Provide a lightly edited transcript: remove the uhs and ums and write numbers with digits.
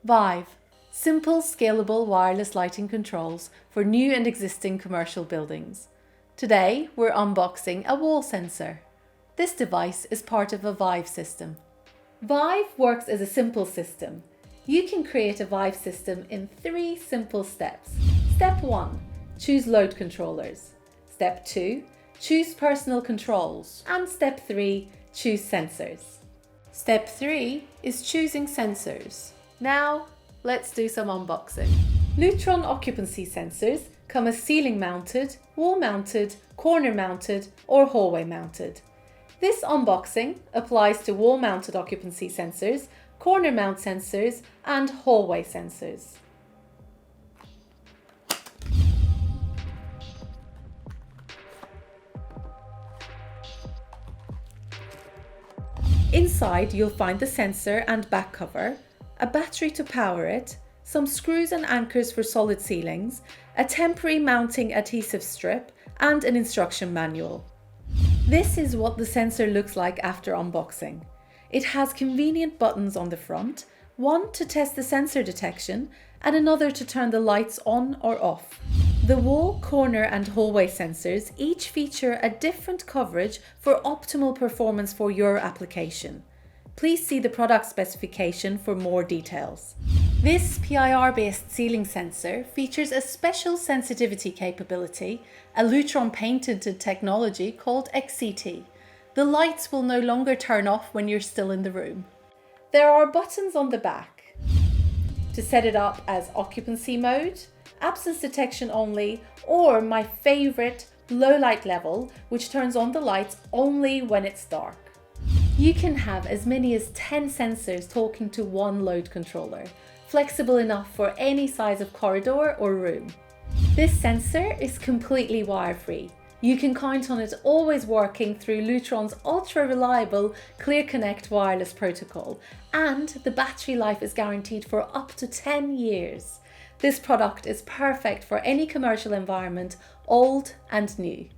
Vive, simple, scalable wireless lighting controls for new and existing commercial buildings. Today, we're unboxing a wall sensor. This device is part of a Vive system. Vive works as a simple system. You can create a Vive system in 3 simple steps. Step 1, choose load controllers. Step 2, choose personal controls. And step 3, choose sensors. Step 3 is choosing sensors. Now, let's do some unboxing. Lutron occupancy sensors come as ceiling mounted, wall mounted, corner mounted, or hallway mounted. This unboxing applies to wall mounted occupancy sensors, corner mount sensors, and hallway sensors. Inside, you'll find the sensor and back cover, a battery to power it, some screws and anchors for solid ceilings, a temporary mounting adhesive strip, and an instruction manual. This is what the sensor looks like after unboxing. It has convenient buttons on the front, one to test the sensor detection and another to turn the lights on or off. The wall, corner and hallway sensors each feature a different coverage for optimal performance for your application. Please see the product specification for more details. This PIR-based ceiling sensor features a special sensitivity capability, a Lutron patented technology called XCT. The lights will no longer turn off when you're still in the room. There are buttons on the back to set it up as occupancy mode, absence detection only, or my favorite, low light level, which turns on the lights only when it's dark. You can have as many as 10 sensors talking to one load controller, flexible enough for any size of corridor or room. This sensor is completely wire-free. You can count on it always working through Lutron's ultra-reliable ClearConnect wireless protocol, and the battery life is guaranteed for up to 10 years. This product is perfect for any commercial environment, old and new.